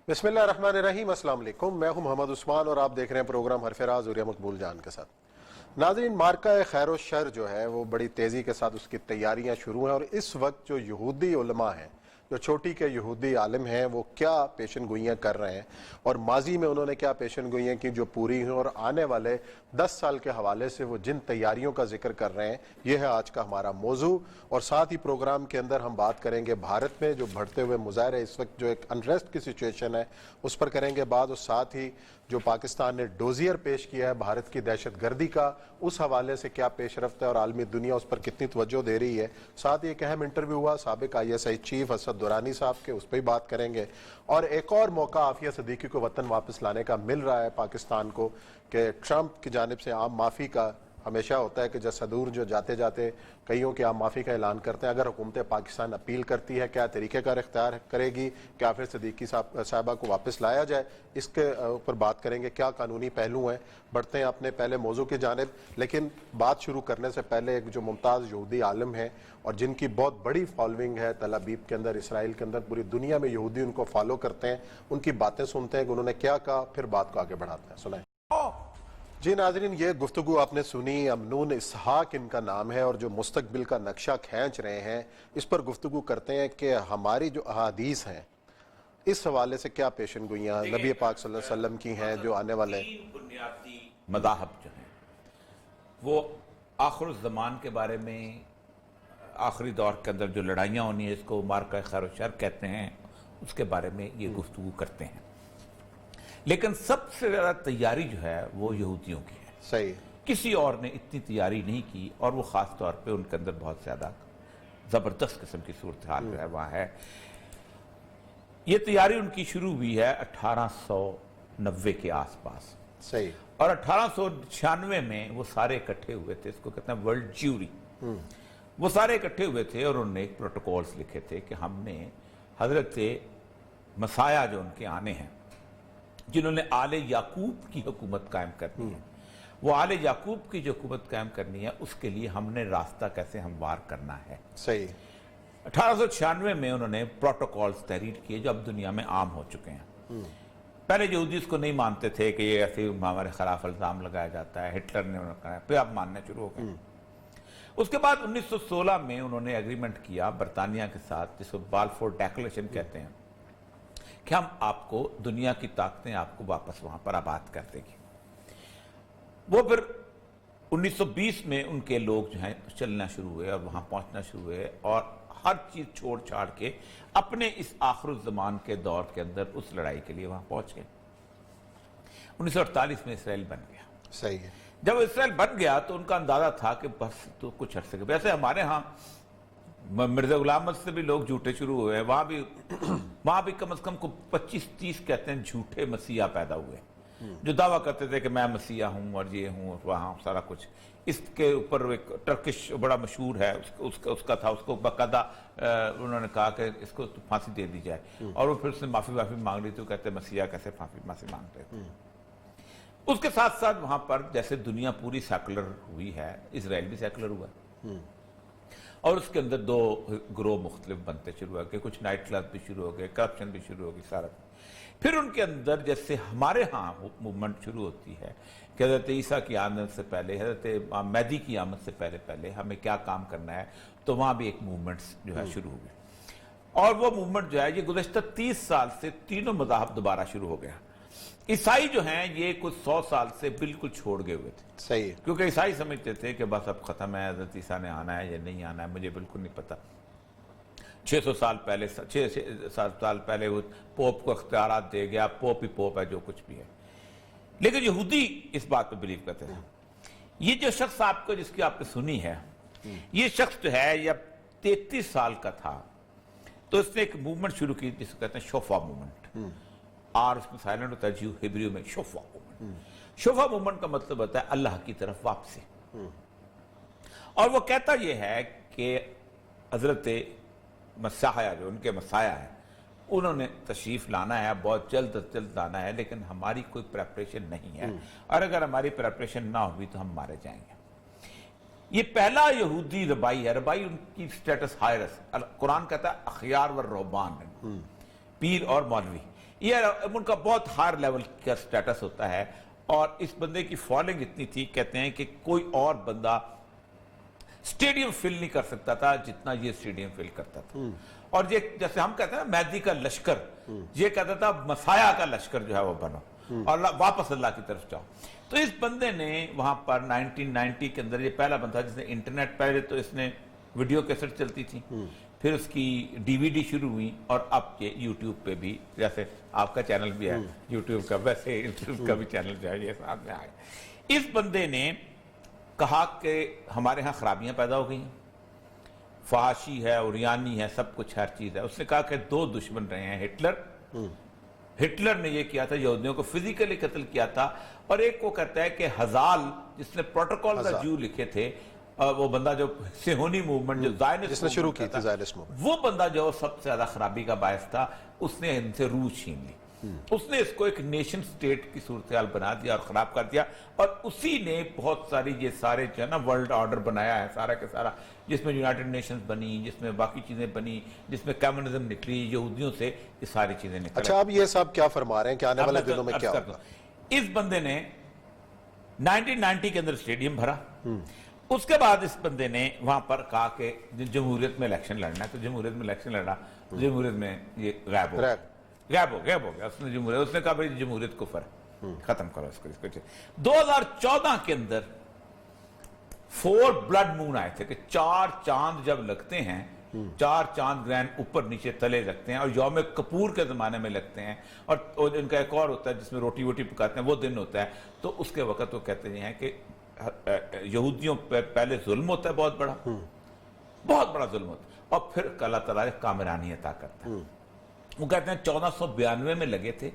बिस्मिल्लाहिर्रहमानिर्रहीम। अस्सलाम वालेकुम। मैं हूं मोहम्मद उस्मान और आप देख रहे हैं प्रोग्राम हरफ राज और मकबूल जान के साथ। नाज़रीन, मार्का खैर व शर जो है वो बड़ी तेज़ी के साथ उसकी तैयारियां शुरू हैं और इस वक्त जो यहूदी उलमा हैं, जो छोटी के यहूदी आलिम हैं, वो क्या पेशन गोइयाँ कर रहे हैं और माजी में उन्होंने क्या पेशन गोइयाँ की जो पूरी हैं और आने वाले 10 साल के हवाले से वो जिन तैयारियों का जिक्र कर रहे हैं, ये है आज का हमारा मौजू। और साथ ही प्रोग्राम के अंदर हम बात करेंगे भारत में जो बढ़ते हुए मुजाहरे, इस वक्त जो एक अनरेस्ट की सिचुएशन है उस पर करेंगे बात, और साथ ही जो पाकिस्तान ने डोजियर पेश किया है भारत की दहशत गर्दी का, उस हवाले से क्या पेशरफ्त है और आलमी दुनिया उस पर कितनी तवज्जो दे रही है। साथ ही एक अहम इंटरव्यू हुआ साबिक ISI चीफ असद दुरानी साहब के, उस पर भी बात करेंगे। और एक और मौका आफिया सिद्दीकी को वतन वापस लाने का मिल रहा है पाकिस्तान को, कि ट्रंप की जानिब से आम माफ़ी का हमेशा होता है कि जब सदूर जो जाते जाते कईयों के आम माफ़ी का ऐलान करते हैं। अगर हुकूमत पाकिस्तान अपील करती है, क्या तरीक़ेकार इख्तियार करेगी, क्या फिर सिद्दीकी साहबा को वापस लाया जाए, इसके ऊपर बात करेंगे। क्या कानूनी पहलू हैं। बढ़ते हैं अपने पहले मौजू की जानिब, लेकिन बात शुरू करने से पहले एक जो मुमताज़ यहूदी आलिम है और जिनकी बहुत बड़ी फॉलोइंग है तल अबीब के अंदर, इसराइल के अंदर, पूरी दुनिया में यहूदी उनको फॉलो करते हैं, उनकी बातें सुनते हैं कि उन्होंने क्या कहा, फिर बात को आगे बढ़ाते हैं। सुनाएं जी नाज़रीन। ये गुफ्तगू आपने सुनी, अमनून इसहाक इनका नाम है और जो मुस्तकबिल का नक्शा खींच रहे हैं, इस पर गुफ्तगू करते हैं कि हमारी जो अहादीस हैं इस हवाले से क्या पेशन गोइयाँ नबी पाक सल्लल्लाहु अलैहि वसल्लम की हैं जो आने वाले बुनियादी मज़ाहब जो हैं वो आखिर ज़मान के बारे में, आखिरी दौर के अंदर जो लड़ाइयाँ होनी है, इसको मार्का खैर व शर कहते हैं, उसके बारे में ये गुफ्तगू करते हैं। लेकिन सबसे ज़्यादा तैयारी जो है वो यहूदियों की है। सही, किसी और ने इतनी तैयारी नहीं की, और वो ख़ास तौर पे उनके अंदर बहुत ज़्यादा ज़बरदस्त किस्म की सूरत हाल जो है वहाँ है। ये तैयारी उनकी शुरू हुई है 1890 के आसपास। सही। और 1896 में वो सारे इकट्ठे हुए थे, इसको कहते हैं वर्ल्ड ज्यूरी। वो सारे इकट्ठे हुए थे और उन्होंने एक प्रोटोकॉल्स लिखे थे कि हमने हजरत मसाया जो उनके आने हैं, जिन्होंने आले याकूब की हुकूमत कायम करनी है, वो आले याकूब की जो हुकूमत कायम करनी है, उसके लिए हमने रास्ता कैसे हमवार करना है। सही। 1896 में उन्होंने प्रोटोकॉल्स तहरीर किए जो अब दुनिया में आम हो चुके हैं। पहले यहूदी इसको नहीं मानते थे कि ये ऐसे हमारे खिलाफ इल्ज़ाम लगाया जाता है, हिटलर ने उन्होंने कहा, फिर आप मानने शुरू हो गए। उसके बाद 1916 में उन्होंने एग्रीमेंट किया बरतानिया के साथ, जिसको बालफोर डेक्लेरेशन कहते हैं, कि हम आपको, दुनिया की ताकतें आपको वापस वहां पर आबाद कर देगी। वो फिर 1920 में उनके लोग जो हैं चलना शुरू हुए और वहां पहुंचना शुरू हुए और हर चीज छोड़ छाड़ के अपने इस आखिर ज़मान के दौर के अंदर उस लड़ाई के लिए वहां पहुंच गए। 1948 में इसराइल बन गया। सही है। जब इसराइल बन गया तो उनका अंदाजा था कि बस तो कुछ अरसे के, वैसे हमारे यहाँ मिर्जा गुलाम अहमद से भी लोग झूठे शुरू हुए, वहां भी कम से कम 25-30 कहते हैं झूठे मसीहा पैदा हुए, जो दावा करते थे कि मैं मसीहा हूं और ये हूं, वहां सारा कुछ। इसके ऊपर एक टर्किश बड़ा मशहूर है, उसका था, उसको बाकायदा उन्होंने कहा कि इसको तो फांसी दे दी जाए, और वो फिर उसने माफी मांग ली, तो कहते मसीहा कैसे माफी मांगते थे। उसके साथ साथ वहां पर जैसे दुनिया पूरी सेकुलर हुई है, इसराइल भी सेकुलर हुआ, और उसके अंदर दो ग्रोह मुख्तलिफ बनते शुरू हो गए, कुछ नाइट क्लब भी शुरू हो गए, करप्शन भी शुरू हो गई, सारा। फिर उनके अंदर जैसे हमारे यहाँ मूवमेंट शुरू होती है कि हज़रत ईसा की आमद से पहले, हज़रत महदी की आमद से पहले हमें क्या काम करना है, तो वहाँ भी एक मूवमेंट्स जो है शुरू हो गई। और वो मूवमेंट जो है ये गुज़श्ता 30 साल से तीनों मज़ाहब दोबारा शुरू हो गया। ईसाई जो हैं ये कुछ 100 साल से बिल्कुल छोड़ गए हुए थे। सही है। क्योंकि ईसाई समझते थे कि बस अब खत्म है, हज़रत ईसा ने आना है या नहीं आना है, मुझे बिल्कुल नहीं पता। 600 साल पहले, 6-7 साल पहले वो पोप को अख्तियारात दे गया, पोप ही पोप है, जो कुछ भी है। लेकिन यहूदी इस बात पर बिलीव करते थे। ये जो शख्स आपको, जिसकी आपने सुनी है, ये शख्स जो है ये 33 साल का था, तो इसने एक मूवमेंट शुरू की जिसको कहते हैं शोफा मूवमेंट, और उसमें साइलेंट होता है हिब्रू में शोफा मूवमेंट। शोफा मूवमेंट का मतलब होता है अल्लाह की तरफ वापसी। और वो कहता यह है कि हजरत मसाया जो उनके मसाया है, उन्होंने तशरीफ लाना है, बहुत जल्द लाना है, लेकिन हमारी कोई प्रेपरेशन नहीं है, और अगर हमारी प्रेपरेशन ना हुई तो हम मारे जाएंगे। ये पहला यहूदी रबाई है। रबाई उनकी स्टेटस हायरस, कुरान कहता है अखयार व रहबान, पीर और मौलवी। یہ ان کا بہت ہائر لیول کا سٹیٹس ہوتا ہے، اور اس بندے کی فالوئنگ اتنی تھی، کہتے ہیں کہ کوئی اور بندہ سٹیڈیم فل نہیں کر سکتا تھا جتنا یہ سٹیڈیم فل کرتا تھا. اور یہ جیسے ہم کہتے ہیں نا مہدی کا لشکر، یہ کہتا تھا مسیح کا لشکر جو ہے وہ بنو اور واپس اللہ کی طرف جاؤ. تو اس بندے نے وہاں پر 1990 کے اندر، یہ پہلا بندہ جس نے انٹرنیٹ، پہلے تو اس نے ویڈیو کیسٹ چلتی تھی، پھر اس کی ڈی وی ڈی شروع ہوئی، اور اب یہ یوٹیوب پہ بھی، جیسے آپ کا چینل بھی ہے یوٹیوب کا، ویسے اس کا بھی چینل جو ہے یہ ساتھ میں آئے. اس بندے نے کہا کہ ہمارے ہاں خرابیاں پیدا ہو گئی ہیں، فحاشی ہے، اوریانی ہے، سب کچھ ہر چیز ہے. اس نے کہا کہ دو دشمن رہے ہیں، ہٹلر نے یہ کیا تھا، یہودیوں کو فزیکلی قتل کیا تھا، اور ایک وہ کہتا ہے کہ ہزال جس نے پروٹوکول کا جو لکھے تھے، وہ بندہ جو صہیونی موومنٹ جو جس نے شروع کی تھی زائنسٹ موومنٹ، وہ بندہ جو سب سے زیادہ خرابی کا باعث تھا، اس نے ان سے روح چھین لی. اس نے اس کو ایک نیشن سٹیٹ کی صورتحال بنا دیا اور خراب کر دیا، اور اسی نے بہت ساری یہ سارے جو ہے نا ورلڈ آرڈر بنایا ہے سارا کے سارا، جس میں یونائٹڈ نیشنز بنی، جس میں باقی چیزیں بنی، جس میں کمیونزم نکلی، یہودیوں سے یہ ساری چیزیں نکلی. اچھا اب یہ صاحب کیا فرما رہے ہیں کہ آنے والے دنوں میں کیا ہوگا؟ اس بندے نے 1990 کے اندر سٹیڈیم بھرا. اس کے بعد اس بندے نے وہاں پر کہا کہ جمہوریت میں الیکشن لڑنا ہے، تو جمہوریت میں الیکشن لڑا، جمہوریت میں یہ غائب ہو گیا. اس نے جمہوریت، اس نے کہا بھائی جمہوریت کفر ہے، ختم کرو اس کو. 2014 کے اندر 4 بلڈ مون آئے تھے کہ 4 چاند جب لگتے ہیں، 4 چاند گرہن اوپر نیچے تلے لگتے ہیں، اور یوم کپور کے زمانے میں لگتے ہیں، اور ان کا ایک اور ہوتا ہے جس میں روٹی ووٹی پکاتے ہیں، وہ دن ہوتا ہے. تو اس کے وقت وہ کہتے ہیں کہ یہودیوں پہ پہلے ظلم ہوتا ہے، بہت بڑا ظلم ہوتا ہے، اور پھر اللہ تعالیٰ کامرانی عطا کرتا ہے. وہ کہتے ہیں 1492 میں لگے تھے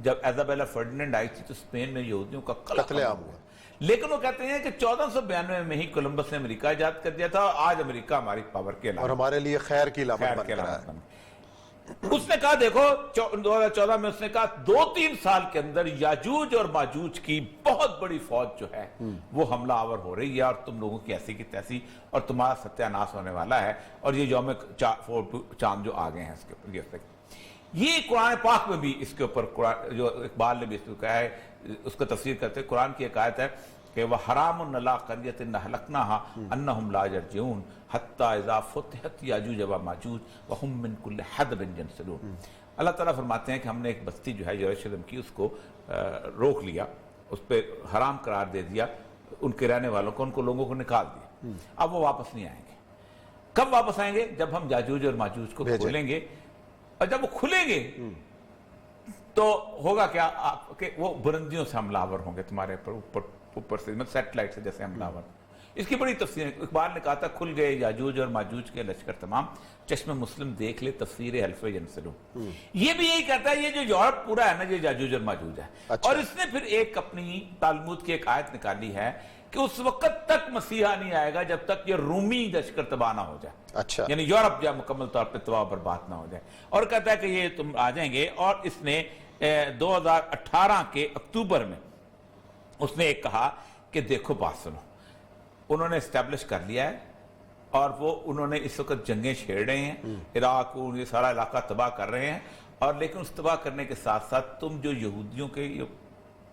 جب ایزابیلا فرڈینینڈ آئی تھی، تو اسپین میں یہودیوں کا قتل عام ہوا. لیکن وہ کہتے ہیں کہ 1492 میں ہی کولمبس نے امریکہ ایجاد کر دیا تھا، اور آج امریکہ ہماری پاور کے علاوہ اور ہمارے لیے خیر کی علامت بن رہا ہے. اس نے کہا دیکھو 2014 میں اس نے کہا 2-3 سال کے اندر یاجوج اور ماجوج کی بہت بڑی فوج جو ہے وہ حملہ آور ہو رہی ہے، اور تم لوگوں کی ایسی کی تیسی، اور تمہارا ستیہ ناش ہونے والا ہے، اور یہ یوم چاند جو آ گئے ہیں اس کے اوپر. یہ قرآن پاک میں بھی اس کے اوپر جو اقبال نے بھی اس کو کہا ہے، اس کو تفسیر کرتے ہیں. قرآن کی ایک آیت ہے کہ وَحَرَامٌ عَلَىٰ قَرْيَةٍ أَهْلَكْنَاهَا أَنَّهُمْ لَا يَرْجِعُونَ حَتَّىٰ إِذَا فُتِحَتْ يَأْجُوجَ وَمَأْجُوجَ وَهُمْ مِنْ كُلِّ حَدَبٍ يَنْسِلُونَ. اللہ تعالیٰ فرماتے ہیں کہ ہم نے ایک بستی جو ہے یروشلم کی، اس کو روک لیا، اس پہ حرام قرار دے دیا، ان کے رہنے والوں کو، ان کو لوگوں کو نکال دیا. اب وہ واپس نہیں آئیں گے. کب واپس آئیں گے؟ جب ہم یاجوج اور ماجوج کو کھولیں گے، اور جب وہ کھلیں گے تو ہوگا کیا کہ وہ بلندیوں سے حملہ آور ہوں گے تمہارے اوپر سے، سیٹلائٹ سے جیسے حملہ آور. اس کی بڑی تفسیر ہے. اقبال نے کہا تھا کھل گئے یاجوج اور ماجوج کے لشکر تمام، چشم مسلم دیکھ لے تفسیر حلف ینسلو. یہ بھی یہی کہتا ہے، یہ جو یورپ پورا ہے نا، یہ یاجوج اور ماجوج ہے. اور اس نے پھر ایک اپنی تالمود کی ایک آیت نکالی ہے کہ اس وقت تک مسیحا نہیں آئے گا جب تک یہ رومی لشکر تباہ نہ ہو جائے. اچھا، یعنی یورپ جو مکمل طور پہ تباہ برباد نہ ہو جائے. اور کہتا ہے کہ یہ تم آ جائیں گے. اور اس نے 2018 کے اکتوبر میں اس نے ایک کہا کہ دیکھو بات سنو، انہوں نے اسٹیبلش کر لیا ہے، اور وہ انہوں نے اس وقت جنگیں چھیڑ رہے ہیں، عراق یہ سارا علاقہ تباہ کر رہے ہیں، اور لیکن اس تباہ کرنے کے ساتھ ساتھ تم جو یہودیوں کے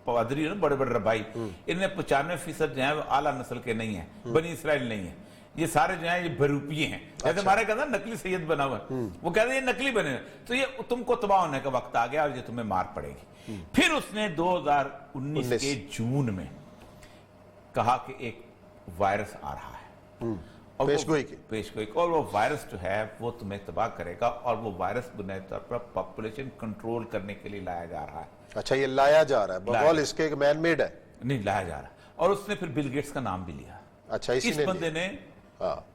پادری ہیں، بڑے بڑے ربائی، ان میں 95% جو ہیں وہ اعلیٰ نسل کے نہیں ہیں، بنی اسرائیل نہیں ہیں. یہ سارے جو ہیں یہ بروپیے ہیں. جیسے ہمارے کہتے ہیں نقلی سید بنا ہوا ہے، وہ کہتے ہیں یہ نقلی بنے ہوئے. تو یہ تم کو تباہ ہونے کا وقت آ گیا، اور یہ تمہیں مار پڑے گی. پھر اس نے 2019 کے جون میں کہا کہ ایک وائرس آ رہا ہے، پیشگوئی کی، اور وہ وائرس جو ہے وہ تمہیں تباہ کرے گا، اور وہ وائرس بنیادی طور پر پاپولیشن کنٹرول کرنے کے لیے لایا جا رہا ہے. اچھا، یہ لایا جا رہا ہے بقول اس کے مین میڈ ہے؟ نہیں، لایا جا رہا ہے. اور اس نے پھر بل گیٹس کا نام بھی لیا. اچھا، اس بندے نے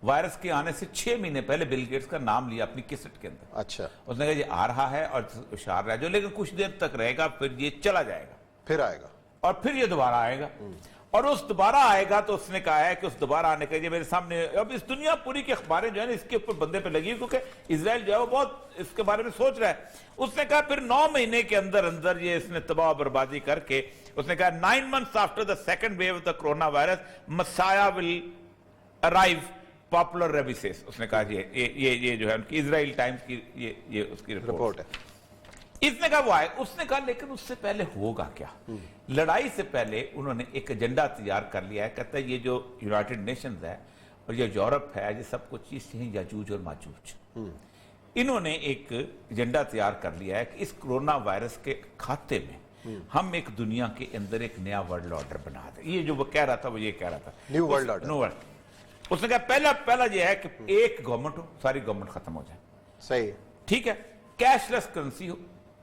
وائرس کے آنے سے 6 مہینے پہلے بل گیٹس کا نام لیا اپنی کیسٹ کے اندر. اچھا، اس نے کہا یہ آ رہا ہے اور اشار رہا ہے، لیکن کچھ دیر تک رہے گا، پھر یہ چلا جائے گا، پھر آئے گا، اور پھر یہ دوبارہ آئے گا. اور اس دوبارہ آئے گا تو اس نے کہا ہے کہ اس دوبارہ آنے کا، یہ میرے سامنے اب اس دنیا پوری کی اخباریں جو ہے نا اس کے اوپر بندے پہ لگی، کیونکہ اسرائیل جو ہے وہ بہت اس کے بارے میں سوچ رہا ہے. اس نے کہا پھر 9 مہینے کے اندر اندر یہ اس نے تباہ بربادی کر کے، اس نے کہا 9 months after the second wave of the corona virus, Messiah will arrive, popular Rabbi says. اس نے کہا یہ جو ہے ان کی اسرائیل ٹائمز کی یہ اس کی رپورٹ ہے. इसने कहा वो आए, उसने कहा लेकिन उससे पहले होगा क्या। लड़ाई से पहले उन्होंने एक एजेंडा तैयार कर लिया है, कहता है ये जो यूनाइटेड नेशंस है और ये यूरोप है, ये सब कुछ चीज हैं याजूज और माजूज। इन्होंने एक एजेंडा तैयार कर लिया है कि इस कोरोना वायरस के खाते में हम एक दुनिया के अंदर एक नया वर्ल्ड ऑर्डर बना दें। ये जो वो कह रहा था, वो ये कह रहा था new world order. New world. उसने कहा पहला ये है कि एक गवर्नमेंट हो, सारी गवर्नमेंट खत्म हो जाए, सही, ठीक है, कैशलेस करेंसी हो,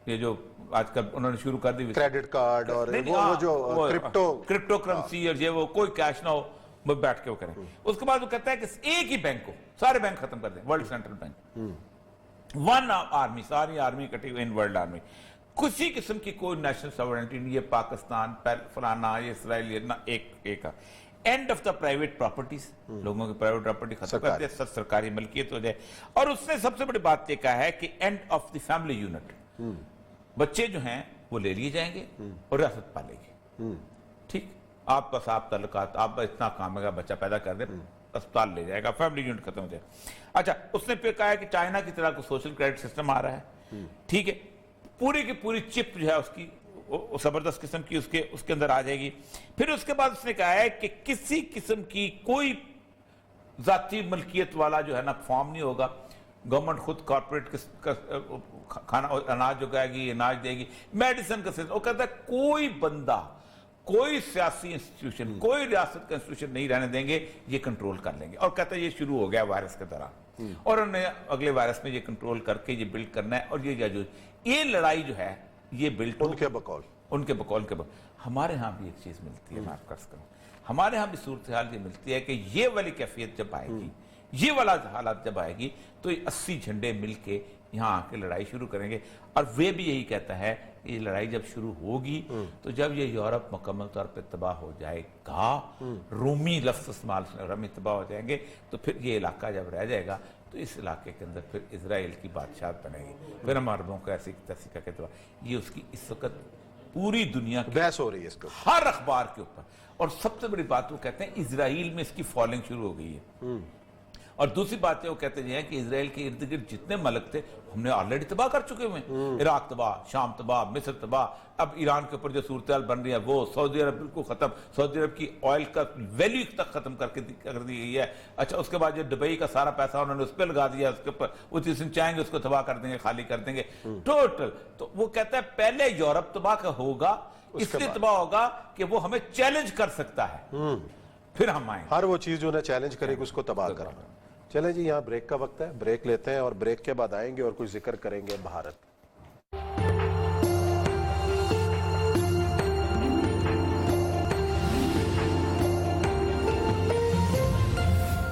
ये जो आजकल उन्होंने शुरू कर दी क्रेडिट कार्ड और वो जो क्रिप्टो करेंसी और ये वो, कोई कैश ना हो, वो बैठ के वो करें। उसके बाद वो कहता है कि एक ही बैंक को, सारे बैंक खत्म कर दें, world central bank, one army, सारी आर्मी इकट्ठी इन वर्ल्ड आर्मी, किसी किस्म की कोई नेशनल सॉवरेनिटी नहीं, ये पाकिस्तान फलाना, ये इसराइल, ये ना, एक end of the private properties, लोगों की प्राइवेट प्रॉपर्टी खत्म कर दे, सब सरकारी मलकियत हो जाए। और उसने सबसे बड़ी बात ये कहा है कि end of the family unit, बच्चे जो हैं वो ले लिए जाएंगे और रियासत पालेगी, ठीक, आपका साफ तल्लुकात, आप इतना काम है, बच्चा पैदा कर दे, अस्पताल ले जाएगा, फैमिली यूनिट खत्म हो जाए। अच्छा, उसने फिर कहा है कि चाइना की तरह को सोशल क्रेडिट सिस्टम आ रहा है, ठीक है, पूरी की पूरी चिप जो है उसकी जबरदस्त किस्म की उसके अंदर आ जाएगी। फिर उसके बाद उसने कहा है कि किसी किस्म की कोई जाती मलकियत वाला जो है ना फॉर्म नहीं होगा, गवर्नमेंट खुद कॉर्पोरेट खाना अनाज उगाएगी, अनाज देगी, मेडिसिन का सिस्टम। वो कहता है कोई बंदा, कोई सियासी इंस्टीट्यूशन, कोई रियासत का इंस्टीट्यूशन नहीं रहने देंगे, ये कंट्रोल कर लेंगे। और कहता है ये शुरू हो गया वायरस के दौरान, और उन्होंने अगले वायरस में ये कंट्रोल करके ये बिल्ड करना है। और ये लड़ाई जो है ये बिल्ड उनके बकौल हमारे यहाँ भी एक चीज मिलती है, मैं आपको अर्ज करूं, हमारे यहाँ भी सूरत हाल ये मिलती है कि ये वाली कैफियत जब आएगी, ये वाला हालात जब आएगी, तो ये 80 झंडे मिलके यहाँ आके लड़ाई शुरू करेंगे। और वे भी यही कहता है ये लड़ाई जब शुरू होगी तो जब ये यूरोप मुकम्मल तौर पर तबाह हो जाएगा, रूमी लफ्ज़ इस्तेमाल रमी तबाह हो जाएंगे, तो फिर ये इलाका जब रह जाएगा तो इस इलाके के अंदर फिर इजराइल की बादशाह बनेगी, फिर हम अरबों का ऐसी तैसी का कहते हैं। ये उसकी इस वक्त पूरी दुनिया की बहस हो रही है इसको हर अखबार के ऊपर। और सबसे बड़ी बात वो कहते हैं इजराइल में इसकी फॉलोइंग शुरू हो गई है। और दूसरी बात वो कहते हैं कि इजराइल के इर्द गिर्द जितने मलक थे हमने ऑलरेडी तबाह कर चुके हुए हैं, इराक तबाह, शाम तबाह, मिस्र तबाह, अब ईरान के ऊपर जो सूरत हाल बन रही है वो, सऊदी अरब बिल्कुल खत्म, सऊदी अरब की ऑयल का वैल्यू तक खत्म कर दी गई है। अच्छा, उसके बाद जो दुबई का सारा पैसा उन्होंने उस पर लगा दिया, उसके ऊपर वो जिस दिन चाहेंगे उसको तबाह कर देंगे, खाली कर देंगे टोटल। तो वो कहता है पहले यूरोप तबाह का होगा, इसलिए तबाह होगा कि वो हमें चैलेंज कर सकता है, फिर हम आएंगे, हर वो चीज जो उन्हें चैलेंज करेगी उसको तबाह करना। चले जी, यहाँ ब्रेक का वक्त है, ब्रेक लेते हैं और ब्रेक के बाद आएंगे और कुछ जिक्र करेंगे भारत।